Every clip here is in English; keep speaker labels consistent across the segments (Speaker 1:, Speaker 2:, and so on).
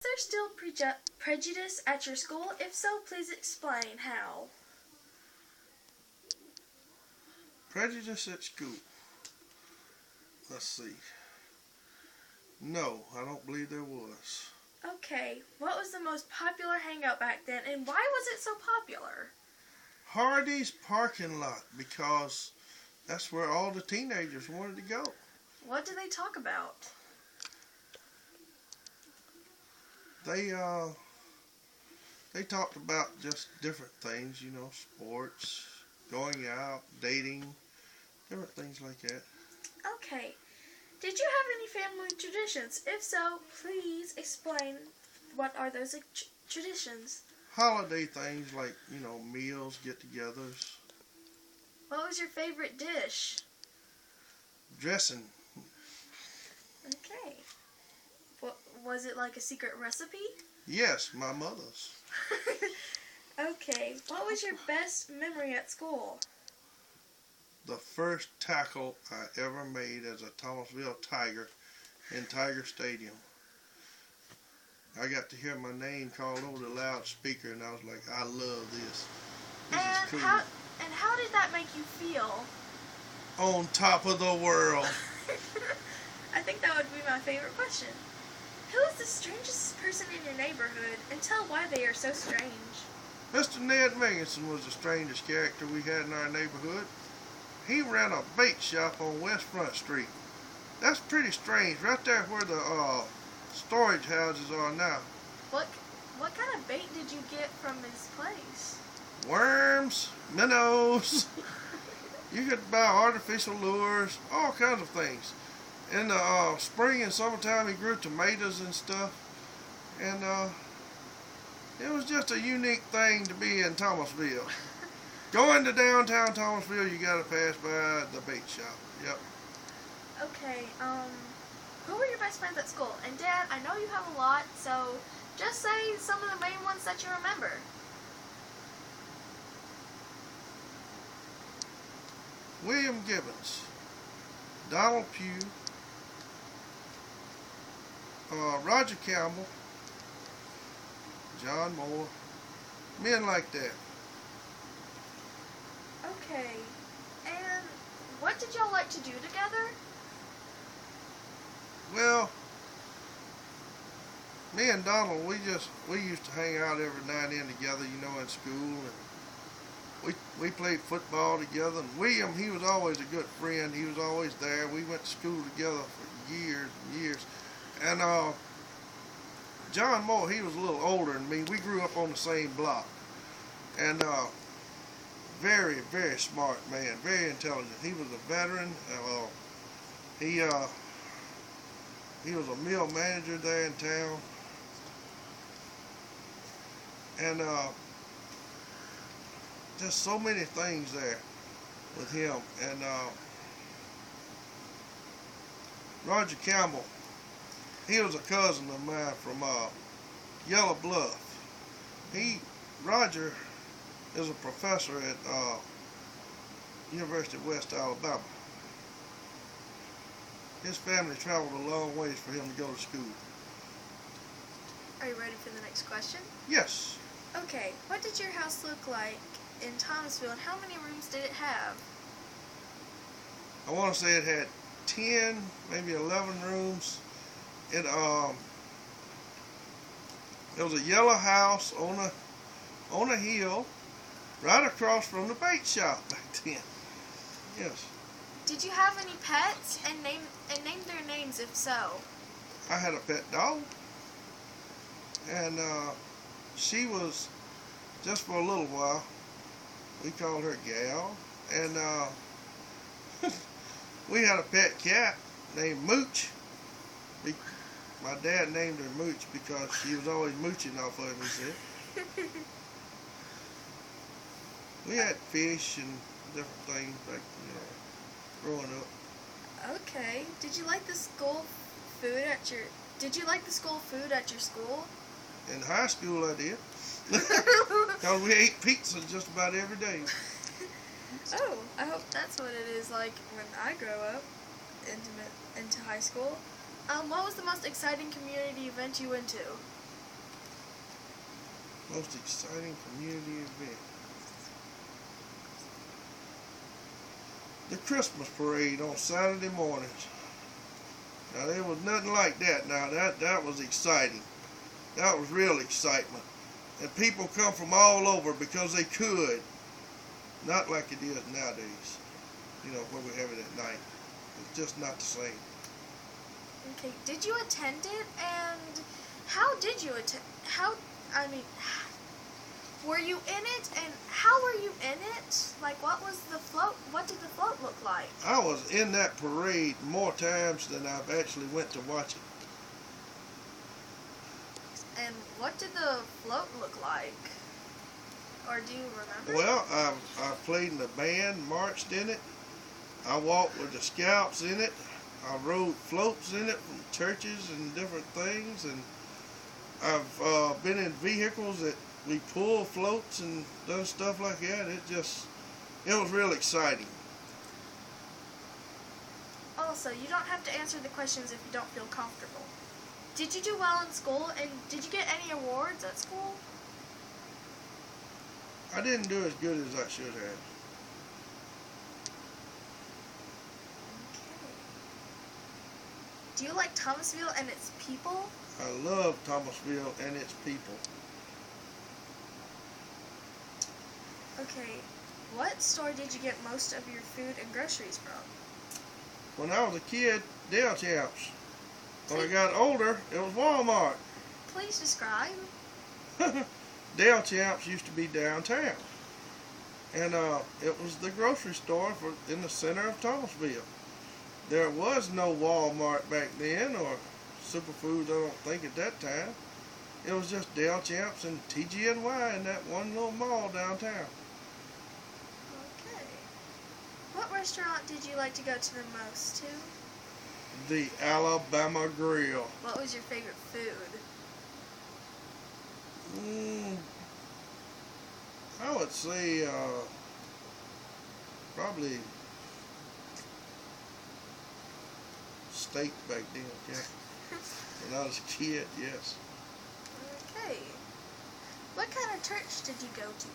Speaker 1: there still prejudice at your school? If so, please explain how.
Speaker 2: Prejudice at school. Let's see. No, I don't believe there was.
Speaker 1: Okay, what was the most popular hangout back then, and why was it so popular?
Speaker 2: Hardy's parking lot, because that's where all the teenagers wanted to go.
Speaker 1: What do they talk about?
Speaker 2: They talked about just different things, you know, sports, going out, dating, different things like that.
Speaker 1: Okay. Did you have any family traditions? If so, please explain what are those traditions.
Speaker 2: Holiday things like, you know, meals, get-togethers.
Speaker 1: What was your favorite dish?
Speaker 2: Dressing.
Speaker 1: Okay. What, was it like a secret recipe?
Speaker 2: Yes, my mother's.
Speaker 1: Okay. What was your best memory at school?
Speaker 2: The first tackle I ever made as a Thomasville Tiger in Tiger Stadium. I got to hear my name called over the loudspeaker, and I was like, I love this. This is cool.
Speaker 1: How did that make you feel?
Speaker 2: On top of the world.
Speaker 1: I think that would be my favorite question. Who is the strangest person in your neighborhood, and tell why they are so strange?
Speaker 2: Mr. Ned Mingison was the strangest character we had in our neighborhood. He ran a bait shop on West Front Street. That's pretty strange, right there where the storage houses are now.
Speaker 1: What kind of bait did you get from his place?
Speaker 2: Worms, minnows. You could buy artificial lures, all kinds of things. In the spring and summertime, he grew tomatoes and stuff. And it was just a unique thing to be in Thomasville. Going to downtown Thomasville, you gotta pass by the bait shop. Yep.
Speaker 1: Okay, who were your best friends at school? And Dad, I know you have a lot, so just say some of the main ones that you remember.
Speaker 2: William Gibbons, Donald Pugh, Roger Campbell, John Moore, men like that.
Speaker 1: Okay, and what did y'all like to do together?
Speaker 2: Well, me and Donald, we used to hang out every now and then together, you know, in school, and we played football together. And William, he was always a good friend. He was always there. We went to school together for years and years. And John Moore, he was a little older than me. We grew up on the same block. And very, very smart man, very intelligent. He was a veteran. He was a mill manager there in town. And just so many things there with him. And Roger Campbell, he was a cousin of mine from Yellow Bluff. Roger is a professor at University of West Alabama. His family traveled a long ways for him to go to school.
Speaker 1: Are you ready for the next question?
Speaker 2: Yes.
Speaker 1: Okay, what did your house look like in Thomasville, and how many rooms did it have?
Speaker 2: I want to say it had 10, maybe 11 rooms. It was a yellow house on a hill, right across from the bait shop back then. Yes.
Speaker 1: Did you have any pets, and name their names if so?
Speaker 2: I had a pet dog, and she was, just for a little while, we called her Gal, and we had a pet cat named Mooch. My dad named her Mooch because she was always mooching off of him, he said. We had fish and different things back, growing up.
Speaker 1: Okay. Did you like the school food at your school?
Speaker 2: In high school, I did. Because we ate pizza just about every day.
Speaker 1: Oh, I hope that's what it is like when I grow up into high school. What was the most exciting community event you went to?
Speaker 2: Most exciting community event. The Christmas parade on Saturday mornings. Now there was nothing like that. Now that was exciting. That was real excitement. And people come from all over because they could. Not like it is nowadays. You know, where we have it at night. It's just not the same.
Speaker 1: Okay, did you attend it, and how did you attend? Were you in it, and how were you in it? Like, what was the float? What did the float look like?
Speaker 2: I was in that parade more times than I've actually went to watch it.
Speaker 1: And what did the float look like? Or do you remember?
Speaker 2: Well, I played in the band, marched in it. I walked with the scouts in it. I rode floats in it from churches and different things. And I've been in vehicles that we pulled floats and done stuff like that. It was real exciting.
Speaker 1: Also, you don't have to answer the questions if you don't feel comfortable. Did you do well in school, and did you get any awards at school?
Speaker 2: I didn't do as good as I should have.
Speaker 1: Okay. Do you like Thomasville and its people?
Speaker 2: I love Thomasville and its people.
Speaker 1: Okay. What store did you get most of your food and groceries from?
Speaker 2: When I was a kid, Dale Champs. When I got older, it was Walmart.
Speaker 1: Please describe.
Speaker 2: Dale Champs used to be downtown. And it was the grocery store in the center of Thomasville. There was no Walmart back then, or Superfoods, I don't think, at that time. It was just Dale Champs and TGNY in that one little mall downtown.
Speaker 1: Okay. What restaurant did you like to go to the most to?
Speaker 2: The Alabama Grill.
Speaker 1: What was your favorite food?
Speaker 2: I would say probably steak back then, yeah. When I was a kid, yes.
Speaker 1: Okay. What kind of church did you go to?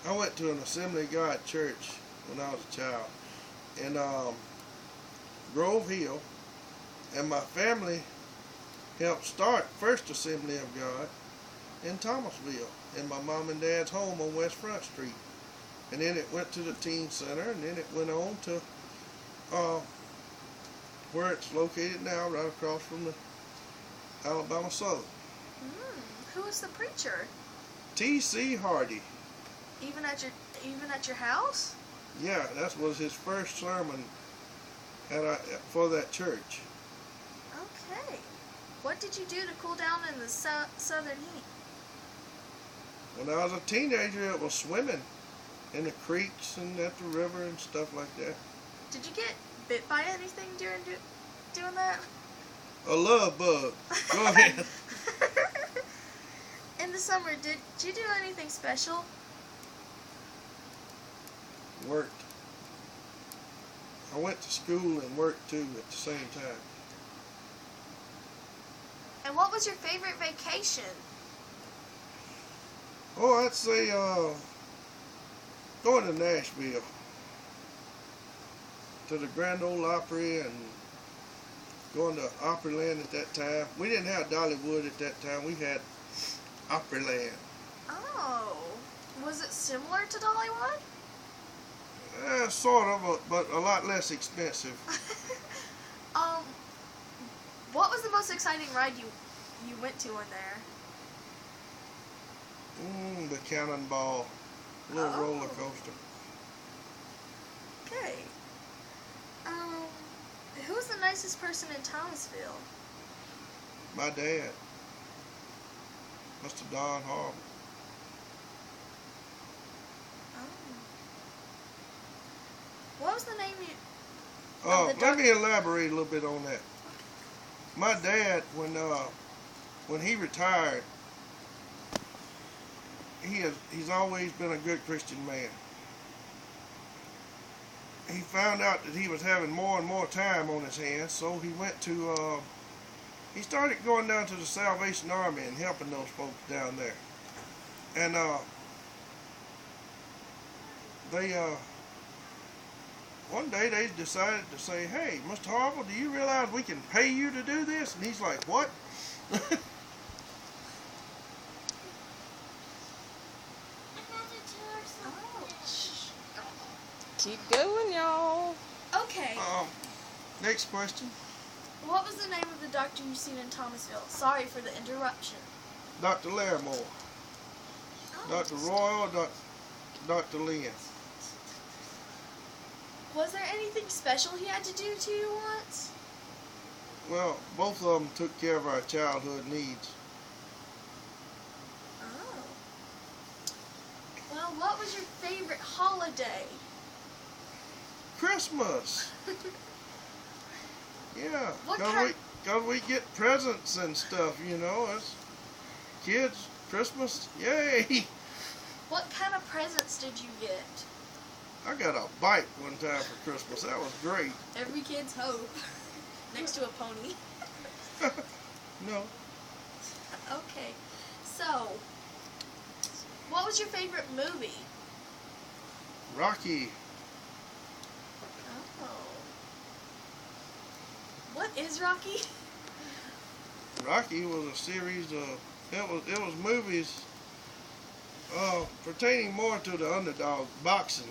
Speaker 2: I went to an Assembly of God church when I was a child in Grove Hill, and my family helped start First Assembly of God in Thomasville, in my mom and dad's home on West Front Street. And then it went to the teen center, and then it went on to where it's located now, right across from the Alabama Southern.
Speaker 1: Who was the preacher?
Speaker 2: T.C. Hardy.
Speaker 1: Even at your house?
Speaker 2: Yeah, that was his first sermon for that church.
Speaker 1: Okay. What did you do to cool down in the southern heat?
Speaker 2: When I was a teenager, it was swimming in the creeks and at the river and stuff like that.
Speaker 1: Did you get bit by anything during doing that?
Speaker 2: A love bug. Go ahead.
Speaker 1: In the summer, did you do anything special?
Speaker 2: Worked. I went to school and worked too at the same time.
Speaker 1: And what was your favorite vacation?
Speaker 2: Oh, I'd say going to Nashville, to the Grand Ole Opry, and going to Opryland at that time. We didn't have Dollywood at that time. We had Opryland.
Speaker 1: Oh, was it similar to Dollywood?
Speaker 2: Sort of, but a lot less expensive.
Speaker 1: What was the most exciting ride you went to in there?
Speaker 2: The Cannonball, little roller coaster.
Speaker 1: Okay. Who's the nicest person in Thomasville?
Speaker 2: My dad, Mr. Don Harvell.
Speaker 1: What was the name
Speaker 2: Let me elaborate a little bit on that. My dad, when he retired, he's always been a good Christian man. He found out that he was having more and more time on his hands, so he went to he started going down to the Salvation Army and helping those folks down there. And they one day they decided to say, "Hey, Mr. Harvell, do you realize we can pay you to do this?" And he's like, "What?"
Speaker 3: Keep going, y'all.
Speaker 1: Okay.
Speaker 2: Next question.
Speaker 1: What was the name of the doctor you seen in Thomasville? Sorry for the interruption.
Speaker 2: Dr. Larimore. Dr. Royal or Dr. Lynn?
Speaker 1: Was there anything special he had to do to you once?
Speaker 2: Well, both of them took care of our childhood needs.
Speaker 1: Oh. Well, what was your favorite holiday?
Speaker 2: Christmas. Yeah,
Speaker 1: What
Speaker 2: cause we get presents and stuff, you know. As kids, Christmas, yay!
Speaker 1: What kind of presents did you get?
Speaker 2: I got a bike one time for Christmas. That was great.
Speaker 1: Every kid's hope. Next to a pony.
Speaker 2: No.
Speaker 1: Okay. So, what was your favorite movie?
Speaker 2: Rocky.
Speaker 1: Oh. What is Rocky?
Speaker 2: Rocky was a series of it was movies pertaining more to the underdog boxing.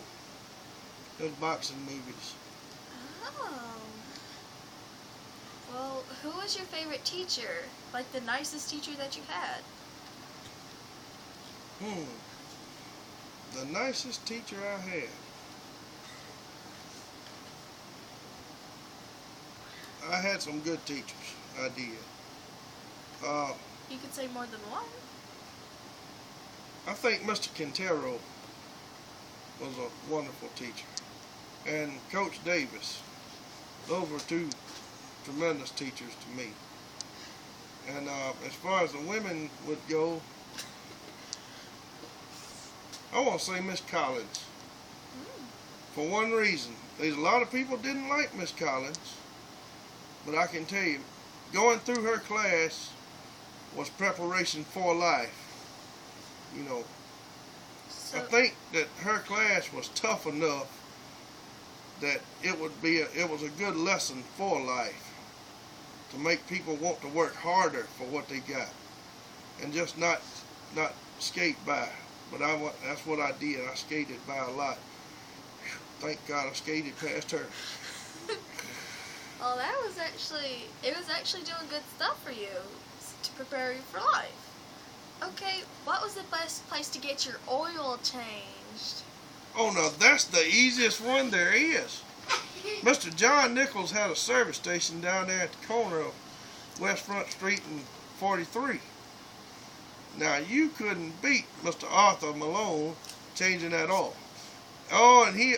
Speaker 2: Those boxing movies.
Speaker 1: Oh. Well, who was your favorite teacher? Like the nicest teacher that you had?
Speaker 2: The nicest teacher I had. I had some good teachers. I did.
Speaker 1: You could say more than one.
Speaker 2: I think Mr. Quintero was a wonderful teacher. And Coach Davis. Those were two tremendous teachers to me. And as far as the women would go, I want to say Miss Collins. For one reason. There's a lot of people didn't like Miss Collins. But I can tell you, going through her class was preparation for life. You know,
Speaker 1: So,
Speaker 2: I think that her class was tough enough that it was a good lesson for life to make people want to work harder for what they got and just not skate by. But that's what I did. I skated by a lot. Thank God I skated past her.
Speaker 1: well, it was actually doing good stuff for you to prepare you for life. Okay, what was the best place to get your oil changed?
Speaker 2: Oh, no, that's the easiest one there is. Mr. John Nichols had a service station down there at the corner of West Front Street and 43. Now, you couldn't beat Mr. Arthur Malone changing that oil. Oh, and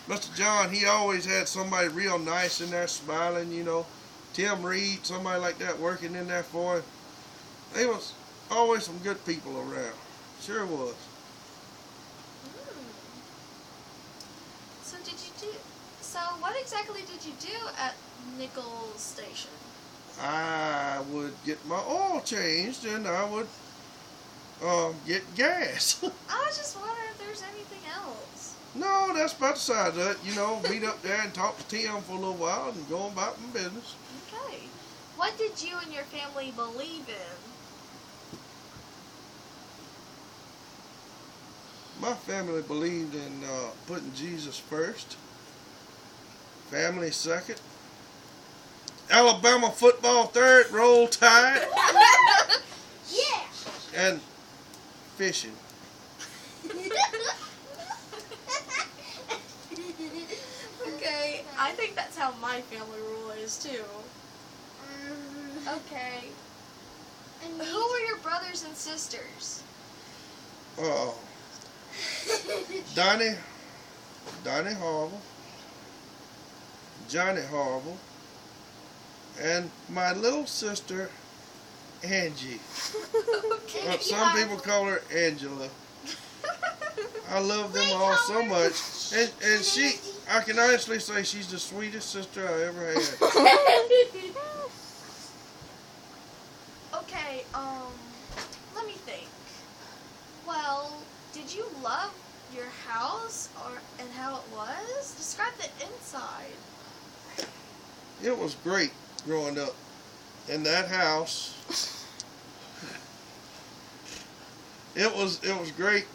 Speaker 2: Mr. John, he always had somebody real nice in there smiling, you know. Tim Reed, somebody like that working in there for him. There was always some good people around. Sure was.
Speaker 1: So what exactly did you do at Nichols Station?
Speaker 2: I would get my oil changed and I would get gas.
Speaker 1: I was just wondering if there's anything else.
Speaker 2: No, that's about the size of it. You know, meet up there and talk to Tim for a little while and go about my business.
Speaker 1: Okay. What did you and your family believe in?
Speaker 2: My family believed in putting Jesus first, family second, Alabama football third, roll tide,
Speaker 1: Yeah.
Speaker 2: and fishing.
Speaker 1: Okay, I think that's how my family rule is too. Okay. Who were your brothers and sisters?
Speaker 2: Donnie Harvell, Johnny Harvell, and my little sister, Angie.
Speaker 1: Okay.
Speaker 2: Some people call her Angela. I love them all so much. And she, I can honestly say she's the sweetest sister I ever had.
Speaker 1: Okay, let me think. Well, did you love your house and how it was? Describe the inside.
Speaker 2: It was great growing up in that house. It was great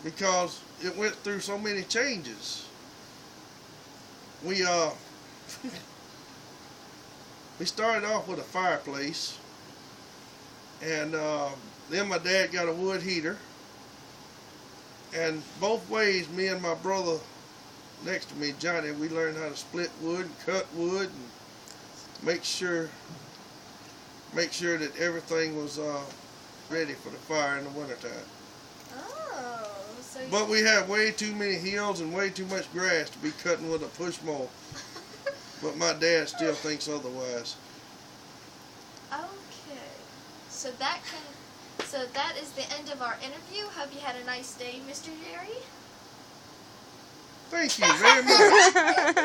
Speaker 2: because it went through so many changes. We we started off with a fireplace, and then my dad got a wood heater, and both ways, me and my brother next to me, Johnny, we learned how to split wood and cut wood and make sure that everything was ready for the fire in the wintertime.
Speaker 1: Oh, so
Speaker 2: But we had way too many hills and way too much grass to be cutting with a push mower. But my dad still thinks otherwise.
Speaker 1: Okay. So that is the end of our interview. Hope you had a nice day, Mr. Jerry.
Speaker 2: Thank you very much.